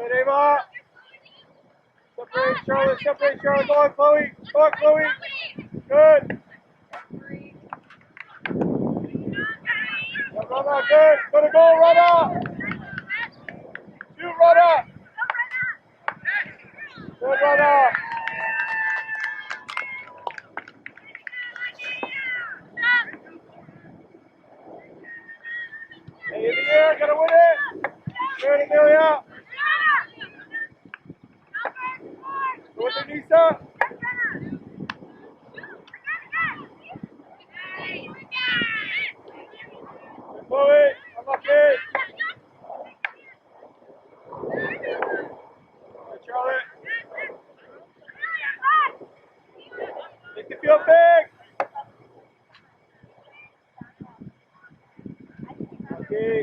Good, Ava. Separate Charlotte. Go on, Chloe. Go on, Chloe. Good. Run up, good. Go to goal, run up. Shoot, run up. Good, run up. Hey, in the air, gotta win it. Good, Amelia. Go with Anissa. Chloe, unlucky. Good, Charlotte. Make the field big. Okay.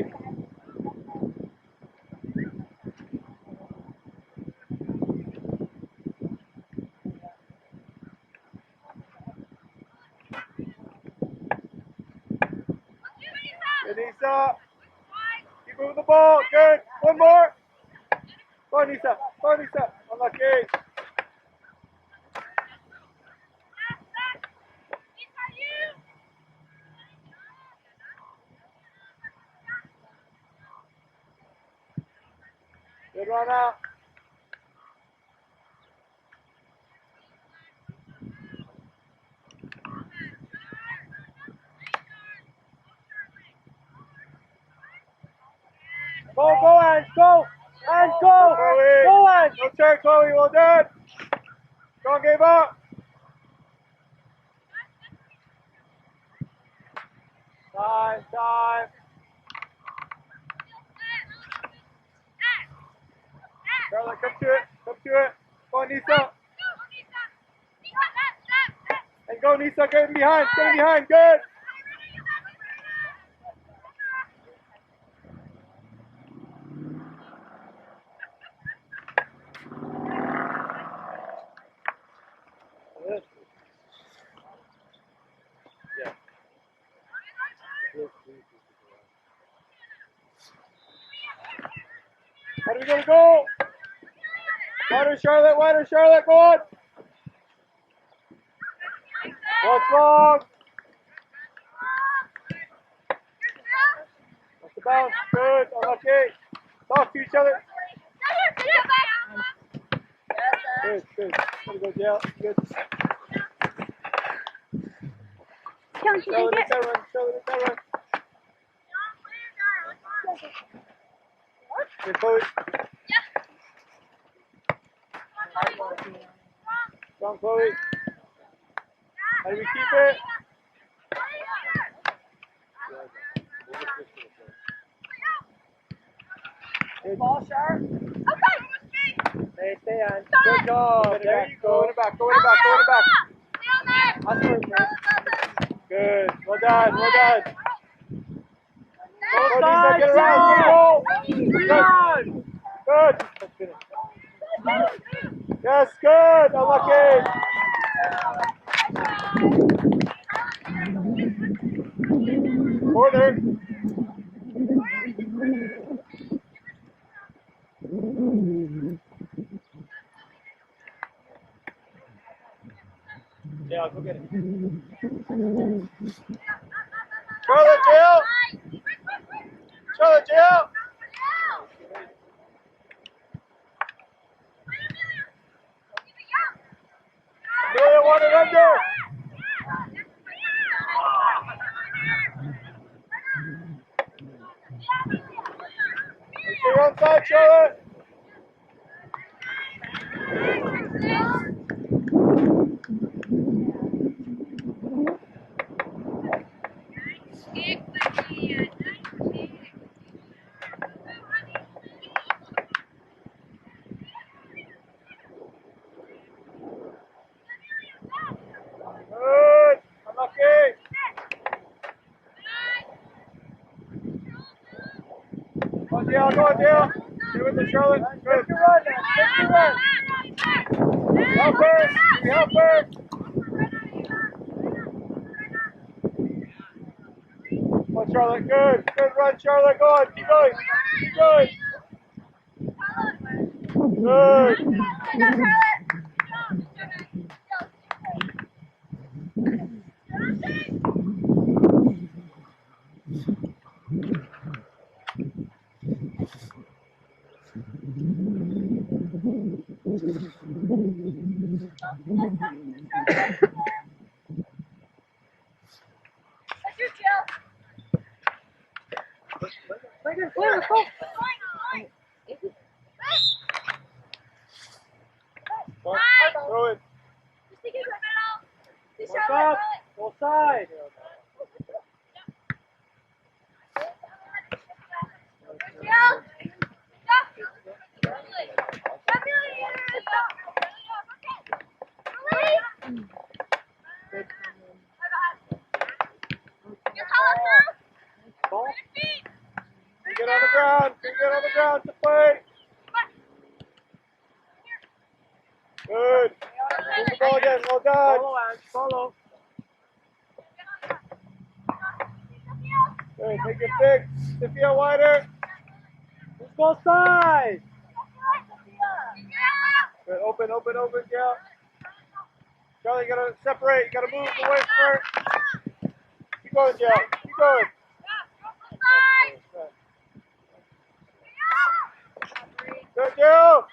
Anissa. Keep moving the ball. Good. One more. Go on, Anissa. Go on, Anissa. Unlucky. Good run out. Go, Ange, go! Ange, go! Go, Ange! No turn, Chloe, well done! Don't give up! Time! Charlotte, come to it! Go on, Nisa! And go, Nisa, get in behind, good! How do we gonna go? Wider Charlotte, go on! What's wrong? What's the bounce? Good, unlucky. Talk to each other. Good. Gotta go, Dale. Good. Charlotte, make that run. Good, Chloe. Strong, Chloe. How do we keep it? Good ball, Sharp. Okay. Stay on. Good job. There you go. Go in the back. Good. Well done. Go, Lisa, get around. Good. Yes, good. Unlucky. Corner. Yeah, go get it. Charlotte, Jill. Amelia, want it under. Stay on side, Charlotte. Good. Unlucky. Go on, Dale. Stay with the Charlotte. Good. Take your run. Help her. Come on, Charlotte. Good run, Charlotte. Go on. Keep going. Good. Throw it. Look up. Go side. Ball. Get on the ground. Get on the ground to play. Good. Move the ball again. Well done. Follow, Ange. Follow. Good. Make it big. Sophia wider. Let's go side. Good. Open, open, open. Yeah. Charlie, you gotta separate. You gotta move away from her. Keep going, Jill. Keep going. Good, Jill.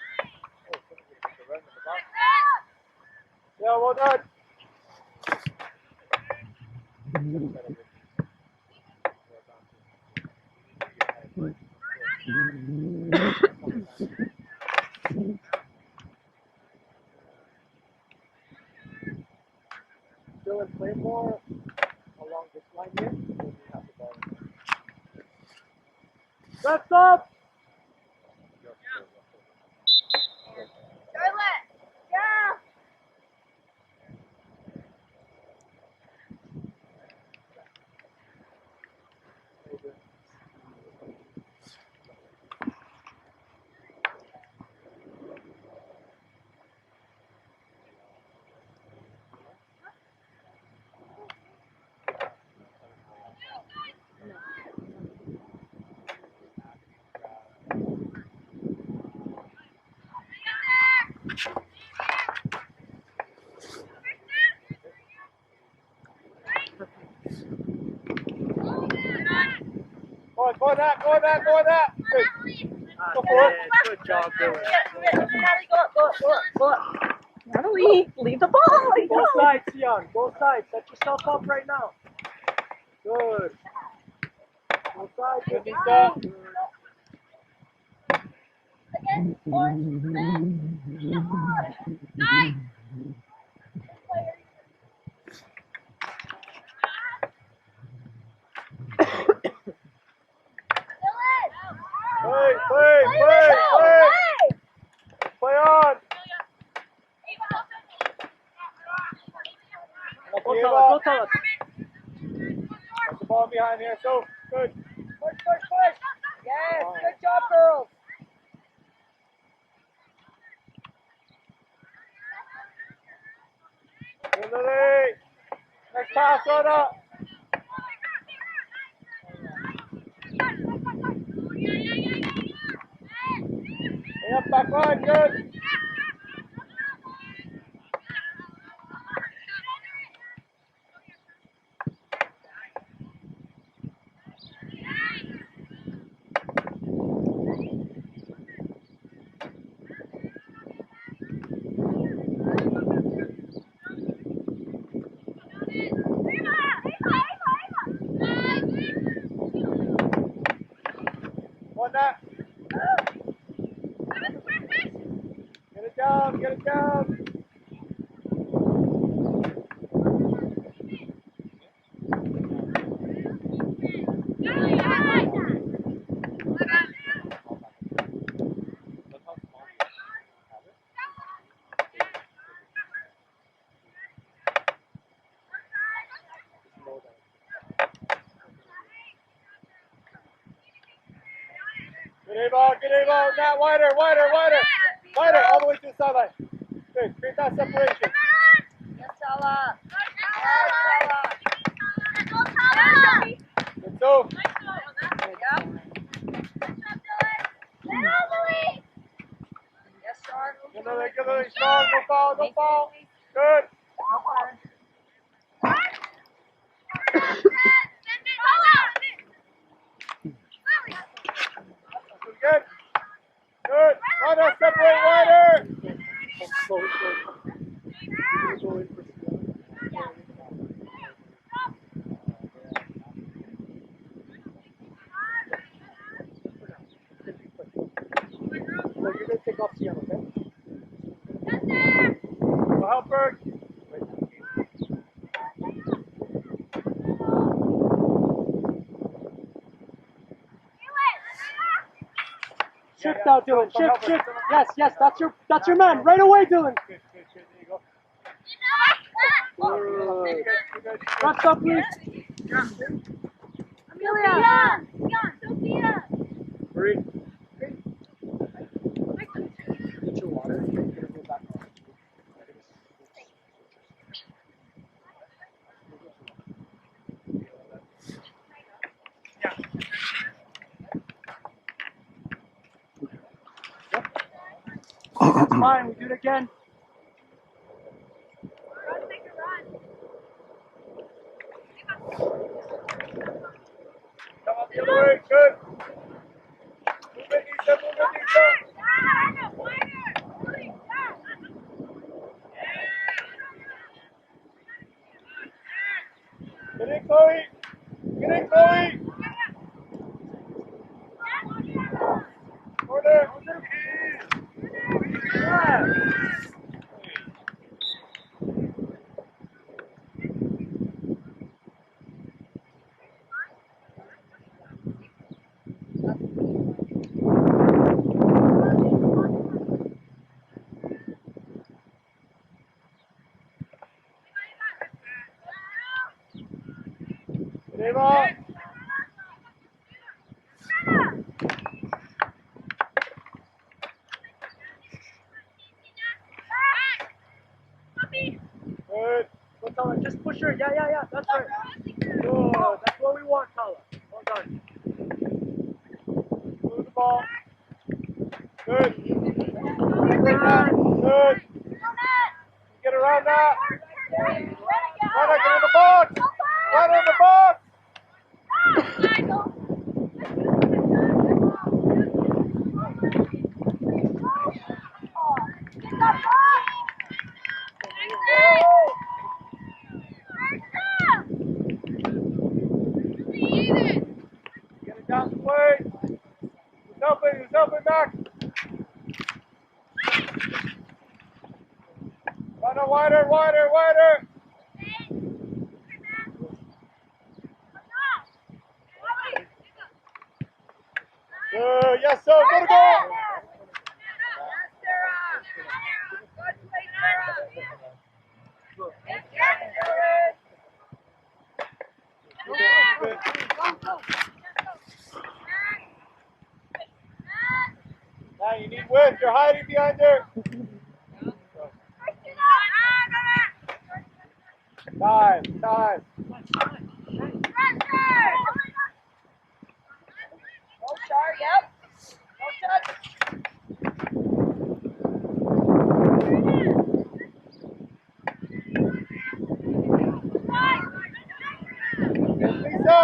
Yeah, well done. Still in play more along this line here. We have the ball. Rest up. Go on that, go on that, go on that. Good. Go for it. Good job, Dylan. Go. Natalie, leave the ball. Go side, Sion. Go side. Set yourself up right now. Good. Go side, good, Lisa. Play on. Go tell us. Put the ball behind here, so good. Push. Yes, good job, girls. Lily. Next pass, Rhoda. Yep, back line, good. On that. Get it down. Get Ava, Matt, wider, all the way to the sideline. Good, create that separation. Yes, Ella. Good, so. Yes, Get another strong, no foul, no foul. Good. Good. Good. Runner, separate wider. So you're going to take off CM, okay? Go help her. Shift out, Dylan. Shift, shift. Yes, that's your man. Right away, Dylan. Good, there you go. Rest up, please. Sophia! Marie. Get your water. You're going to go back on. That's fine. We do it again. Come on the other way. Good. Move it, Nisa. Move it, Nisa. Get in, Chloe. Get in, Chloe. Order. Eva. Good. Go, Tala. Just push her. Yeah. That's right. Good. That's what we want, Tala. Well done. Move the ball. Good. Good. Get around that. Right, get in the box. Right in the box. Get it down the way. Who's helping back? Runner, wider. Good, yes, sir, go to goal. Now you need width, you're hiding behind there. Time. Oh, sorry, yep. No touch. Lisa.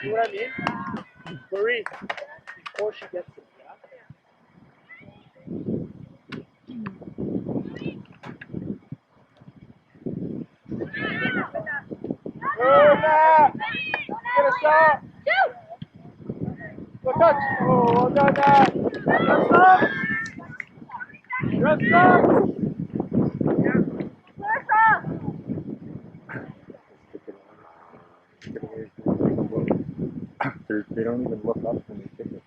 See what I mean? Marie, before she gets it, yeah? Good, Nat. Get a shot. Go touch. Oh, well done, Nat. Rest up! They don't even look up when they kick it.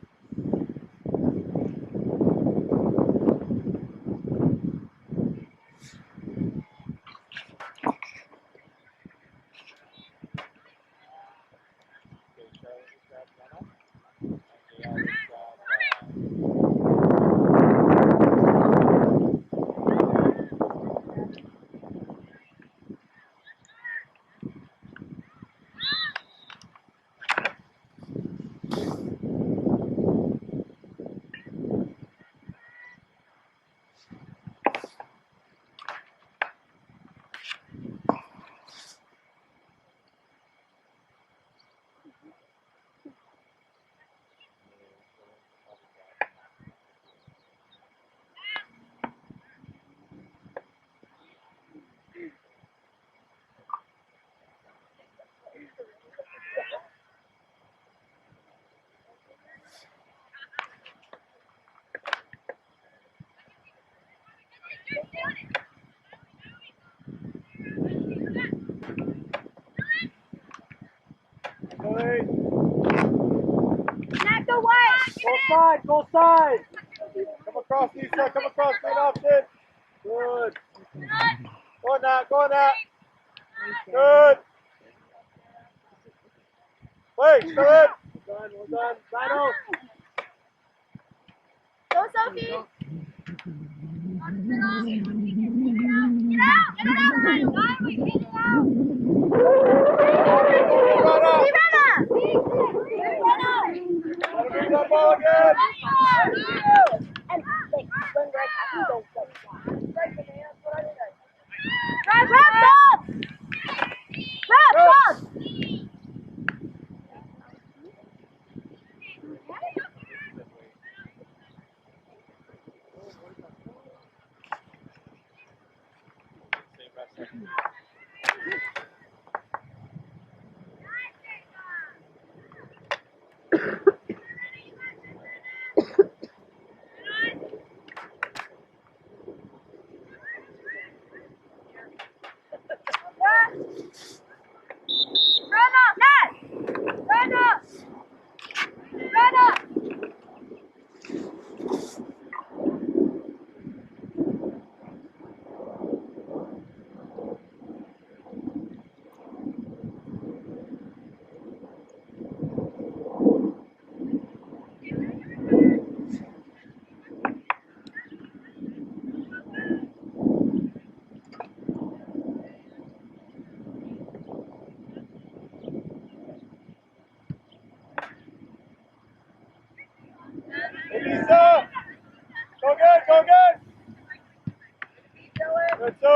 side, go side. Come across, Lisa. Come across, green option. Good. Go on that, go on that. Good. Wait, still in. Well done. Rhino. Go, Sophie. Get out. Move that ball again. And like, when Greg happens, don't go. Elisa. Go good, go good. Good, so.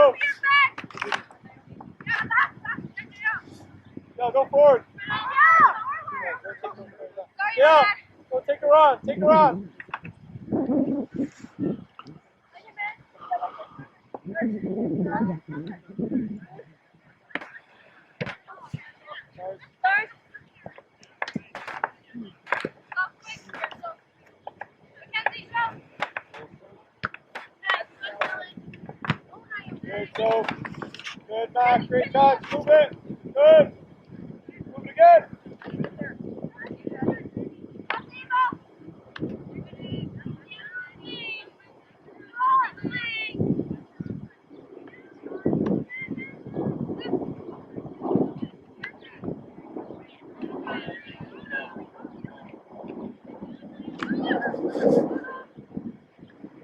Yeah, go forward. Yeah, go take a run, take a run. Good, so. Good, Max, great touch, move it. Good. Move it again.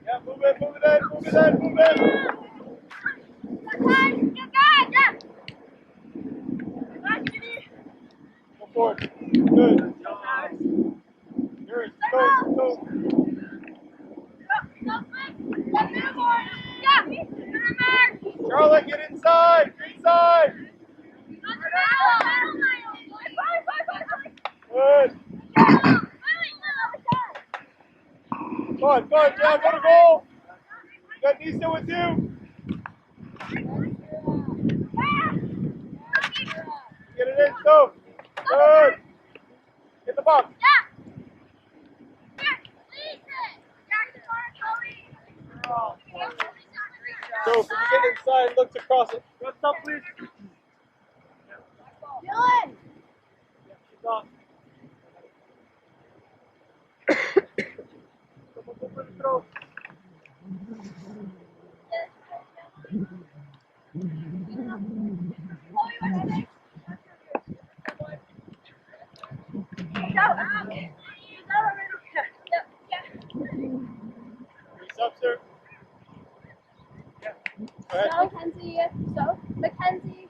Yeah, move it in, move it in, move it in. Go forward. Good. Yours, go. Charlotte, get inside, inside. Good. Go on, Jack, go to goal. Got Nisa with you. Get it in, so. Good. Hit the box. So if you get inside, look to cross it. Rest up, please. Dylan! She's off. Go for the throw. Up, sir. Yeah. Go ahead. Mackenzie.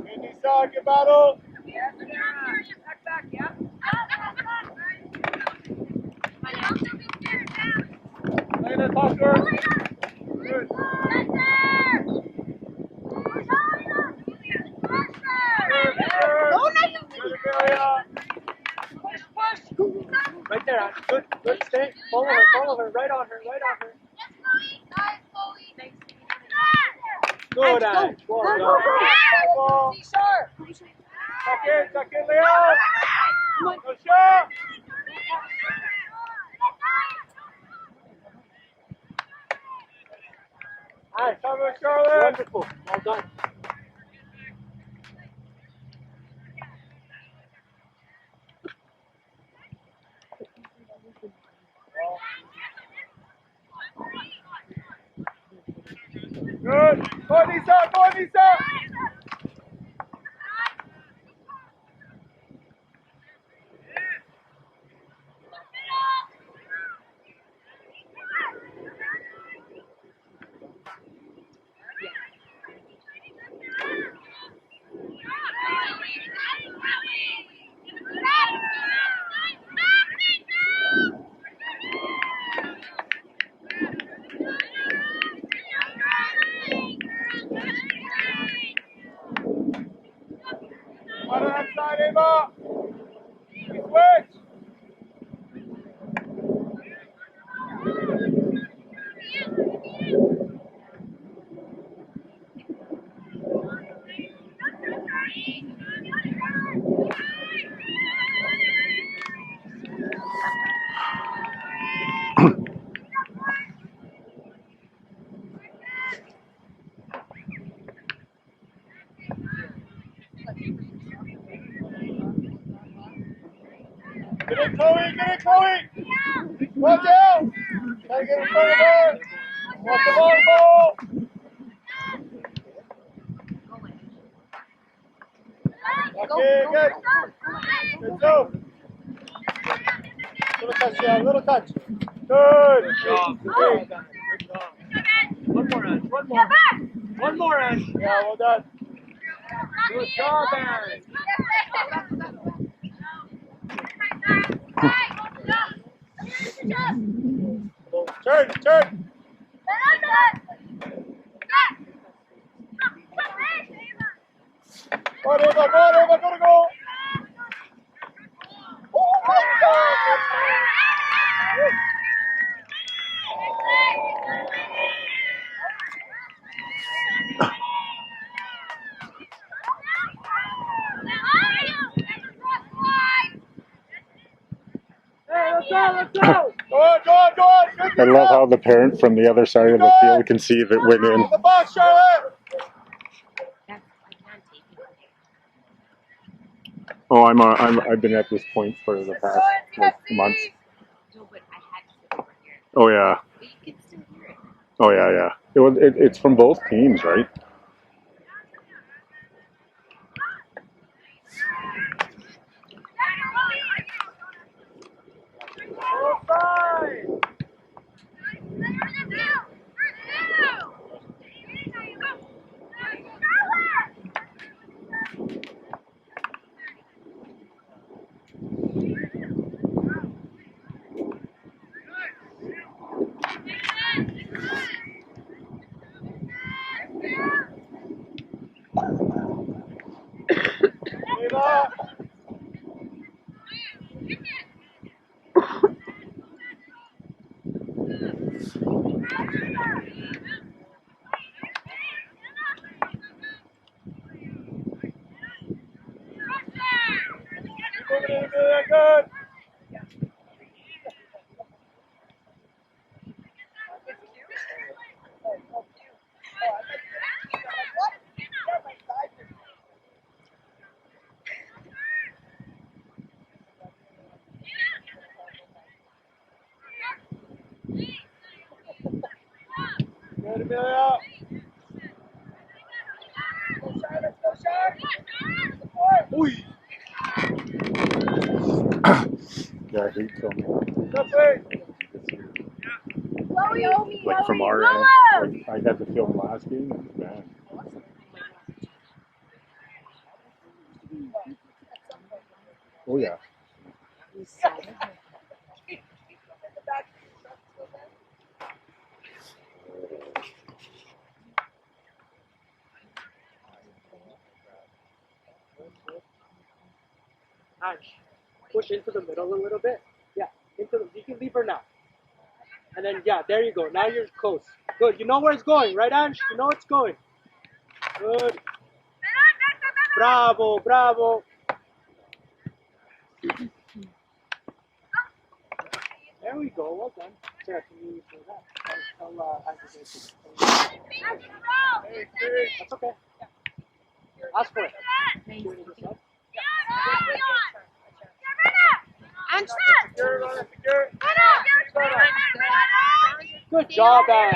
Good, Nisa, good battle. Lena, talk to her. Good. Right there, Ash. Good, stay. Follow her, right on her. Good, Go. Ange. Go, Well go, done. go. See sharp. Tuck in, Leo. Go shot. Ange, Cover, Charlotte. wonderful. Well done. Good. Go, Nisa. Go, Nisa. Out of that side, Ava. Switch. Get it, Chloe. Watch out. Gotta get in front of her. Watch the long ball. Okay, good. Good so. Little touch. Good. Job. Hey. Good job. One more, Ange. One more, Ange. Yeah, well done. Good job, Ange. Turn. Go on, Ava, go. Oh my God! Hey, let's go. Go on. Good, I love Nisa. how the parent from the other side of the field can see if it went in. In the box, Charlotte. Oh, I've been at this point for the past months. No, but I had to sit over here. Oh yeah. But you can still hear it. Oh yeah. It's from both teams, right? Offside. Ava. Keep moving into that good. Good, Amelia. Let's go, Sharp. Uy. Yeah, I hate filming. That's it. Like from our end, like I had to film last game. It was bad. Oh yeah. Ange, push into the middle a little bit. Yeah, you can leave her now. And then, yeah, there you go. Now you're close. Good. You know where it's going, right, Ange? You know it's going. Good. Bravo, bravo. There we go. Well done. Sarah, can you say that? I'll aggregate it. That's okay. Ask for it. Good job, guys.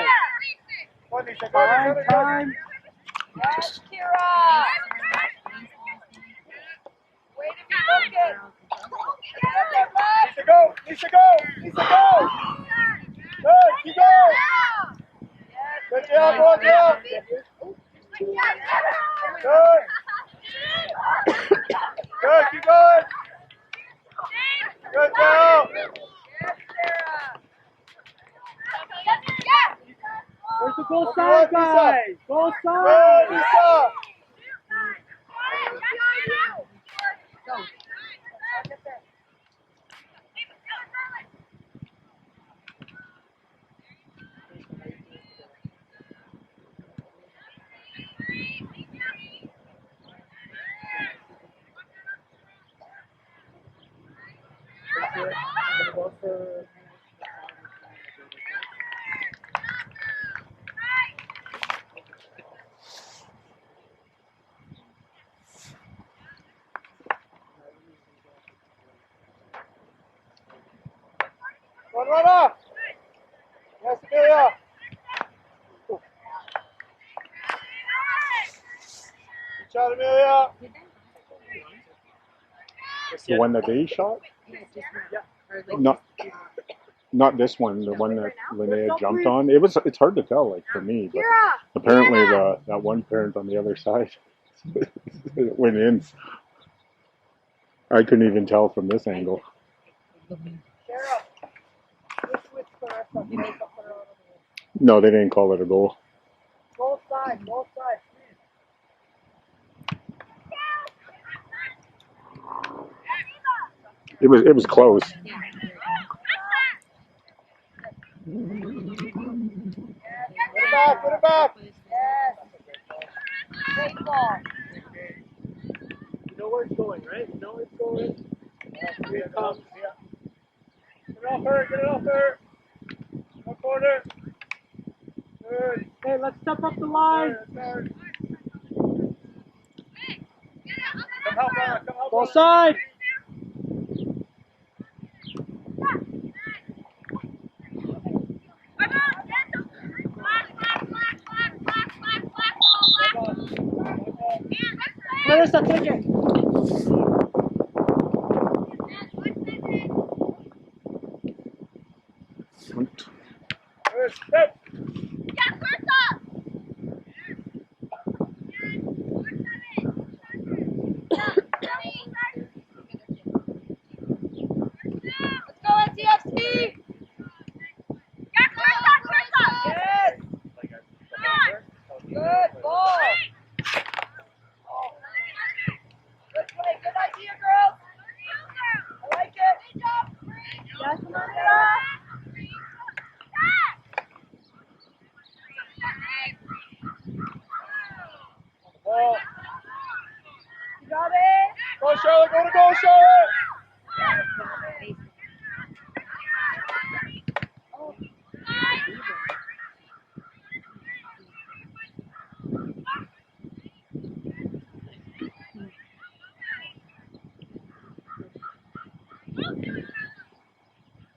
Time. Yes, Kira. Way to be focused. Needs to go. Needs to go. Needs to go. Good. Keep going. Good job, boy, Joe. Good. Good. Keep going. Good job. Yes, Sarah. Where's the goal side, guys? Goal Good, side. Lisa. Run up. Yes, Amelia. Good shot, Amelia. The one that they shot? Not this one. The one that Linnea jumped on. It's hard to tell, like for me, but apparently that one parent on the other side it went in. I couldn't even tell from this angle. No, they didn't call it a goal. Both sides, both sides. It was close. Put it back. Yes. Great ball. You know where it's going, right? You know where it's going. Here it comes. Get it off her. Get it off her. One corner. Good. Hey, let's step up the line. Come help her. Come help Goal her. side. Clarissa, take it. Good. Step. Let's go, NCFC. Yes. Good ball. Good play. Good idea, girls. I like it. Yes, Amanda. Ball. You got it. Go, Charlotte. Go to goal, Charlotte.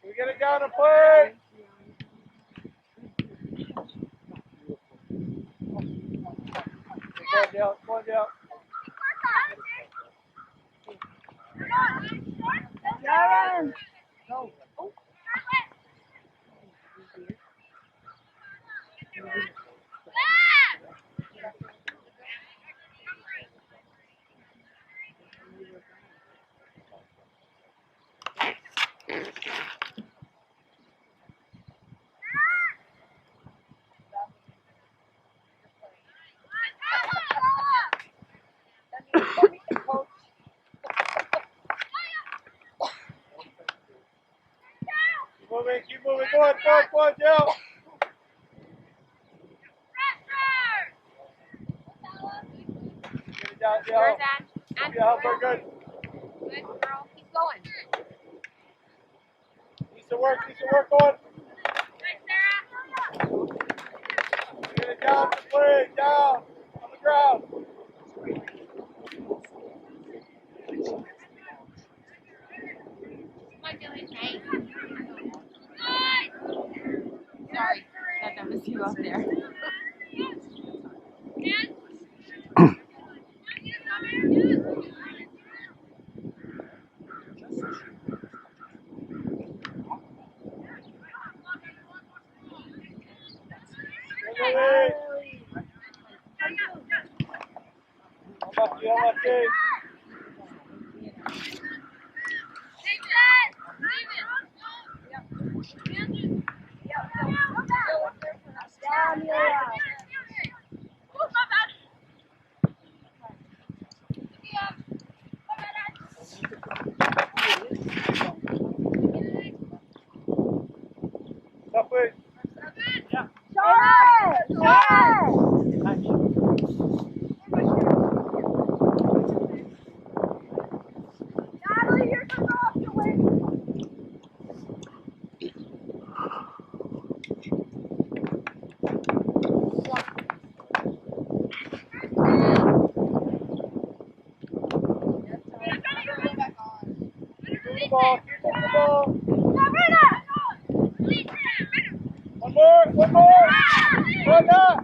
We get it down and play. Come on, Dale. Come on, Dale. Sharon. Go. Oh. Keep moving. Go on, Dale. down, Yours, Jill. and Yeah, very good. good girl. Keep going. Needs to work on. Get it down to play, down, on the ground. Come on, Dylan. Hey. Sorry, that was you up there. Unlucky. Stop it. Keep the ball. One more. Run that.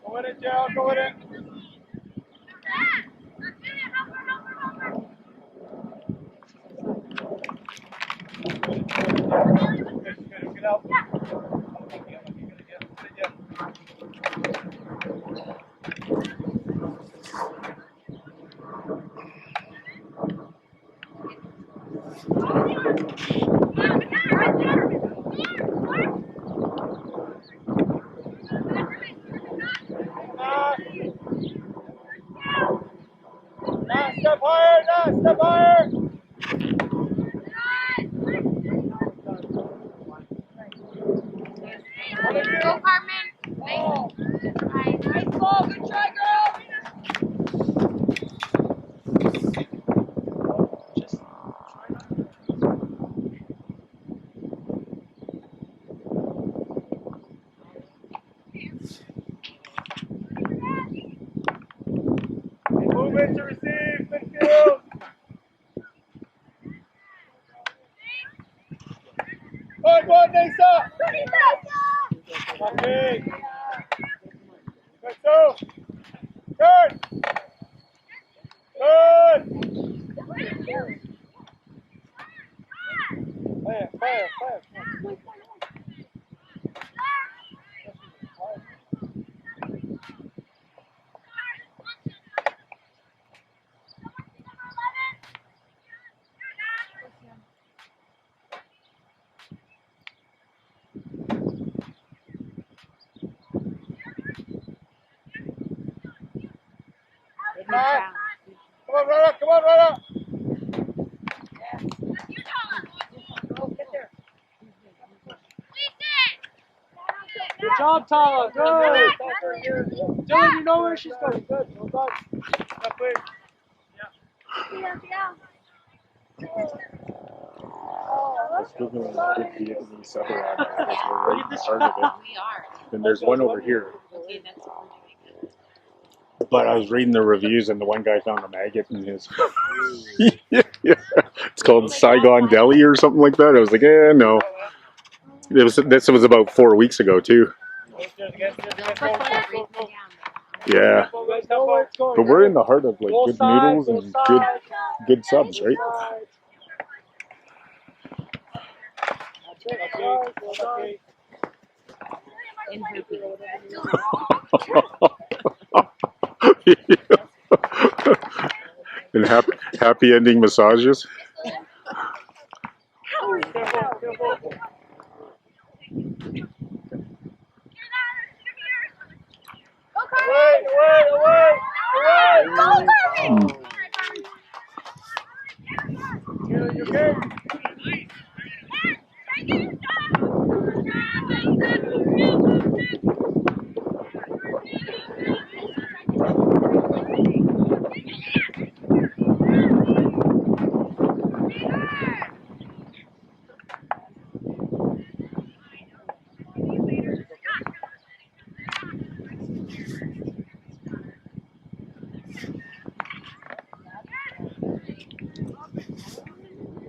Go in it, Jill. Go in it. Good help. Step higher. Go, Carmen. Nice ball. Good try, girl. Movement to receive. Midfield. Go on, Nisa. Okay. Good, so. Turn. Good. Fire. Good man. Come on, run up. Good job, Tala. Good. Dylan, you know where she's going. Good. Well done. Stop, please. I still doing good Vietnamese supper on that because we're right in the heart of it. We are. And there's one over here. Okay, that's what we're doing. But I was reading the reviews and the one guy found a maggot in his. Yeah. It's called Saigon Deli or something like that. I was like, no. This was about 4 weeks ago too. Yeah. But we're in the heart of like good noodles and good subs, right? And happy ending massages. You okay?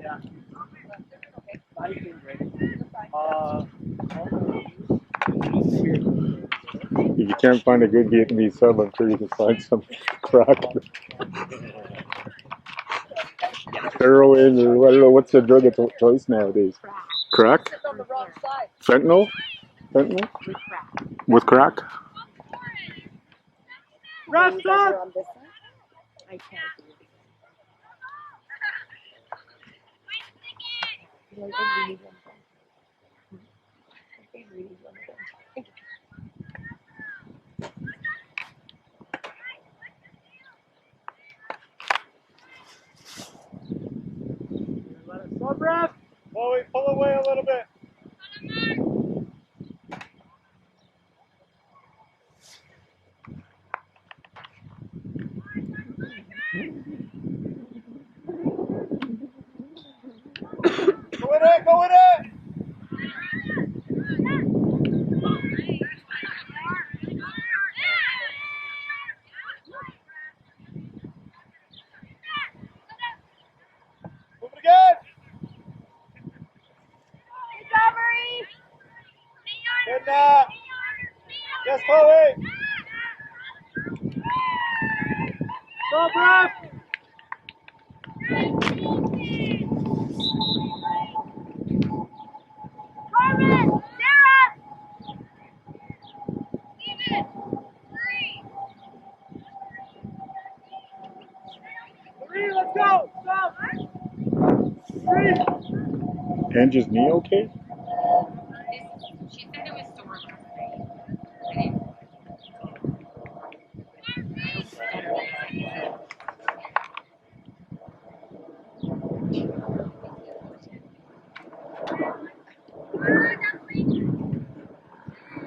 Yeah. I've been great. If you can't find a good Vietnamese sub, I'm sure you can find some crack. Heroin, or I don't know what's the drug of choice nowadays. Crack? Sit on the wrong side. Fentanyl? Fentanyl? With crack? Ref, You guys stop! are on this side? I can't do it. Like, I really want them. I really want them. Let it sub, ref. Chloe, pull away a little bit. Go with it, go with it! Move it again! Good now! Yes, Chloe! Stop, ref. Three, let's go. Stop. Three. Angie's knee okay? She said it was sore last night. I didn't.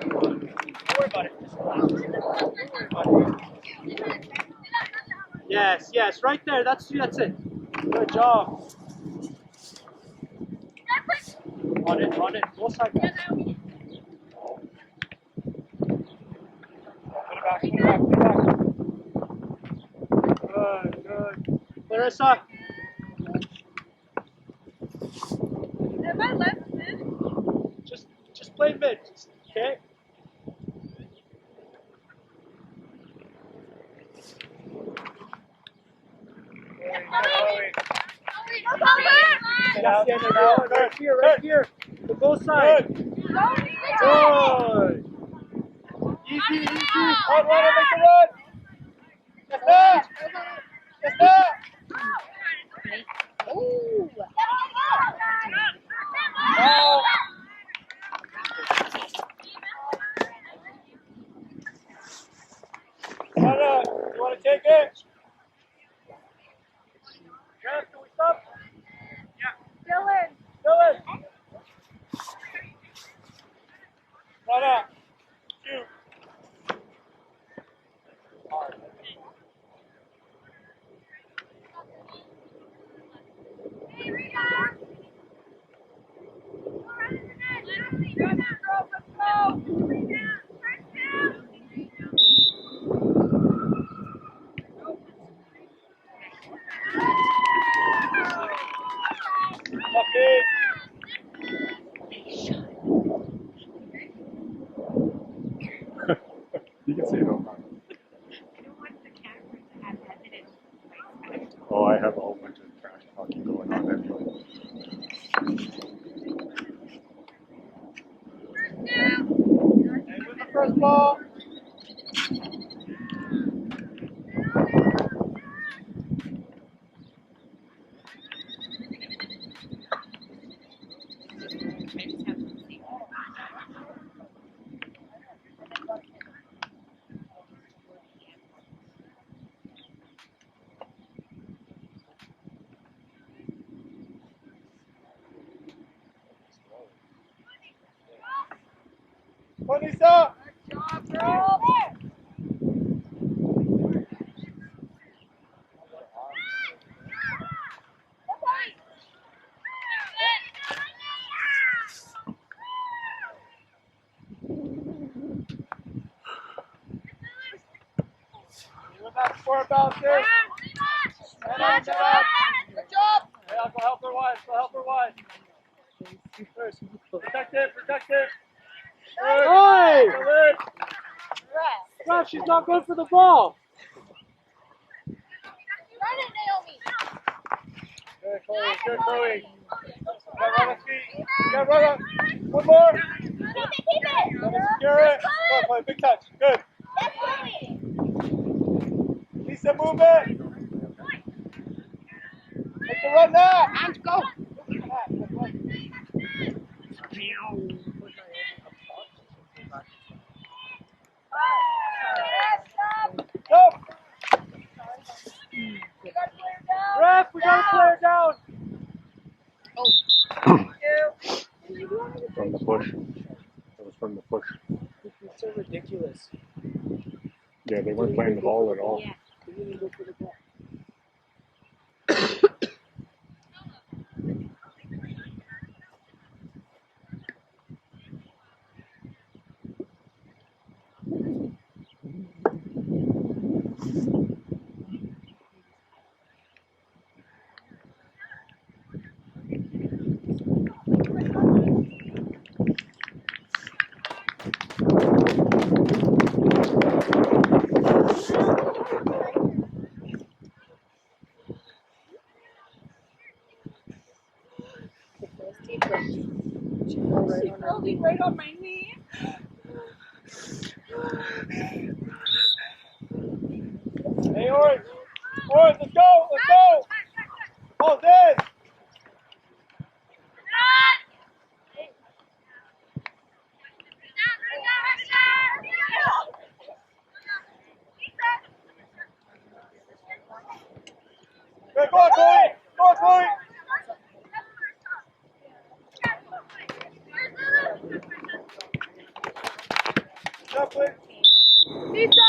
Don't worry about it. Just relax. Don't worry about it. Yes, yes, right there. That's it. Good job. On it. Go side. Put it back, put it back, put it back. Good. Clarissa. Am I left mid? Just play mid. Okay. Chloe. Yeah, right here. The goal side. Good. Good. Easy. Run, make the run! Yes, sir! Yes, sir! Ooh. Now. Anna, you want to take it? Jeff, can we stop? Dylan! Anna, shoot. Okay. You can say no. I don't want the camera to have evidence of my spectacles. Oh, I have a whole bunch of trash talking going on anyway. And with the first ball. Lisa. Forward bounce there. And on the back. Good job. Yeah, go help her one. Go help her one. Protect it. Protect it. Hey! Good. Ref, she's not good for the ball. Run it, Naomi. Good, Chloe. Good, Chloe. Got run his feet. Got run up. One more. Keep it. Let us secure it. Go, Chloe. Big touch. Good. Lisa, move it. Make the run now. And go. Go. Ref, we gotta clear it down. From the push. That was from the push. It's so ridiculous. Yeah, they weren't playing the ball at all. They didn't even go for the ball. Right on my knee. Hey, Orange. Orange, let's go. Let's go. Ball's in. Good, go on, Chloe. Go on, Chloe. Good job, Chloe. Lisa.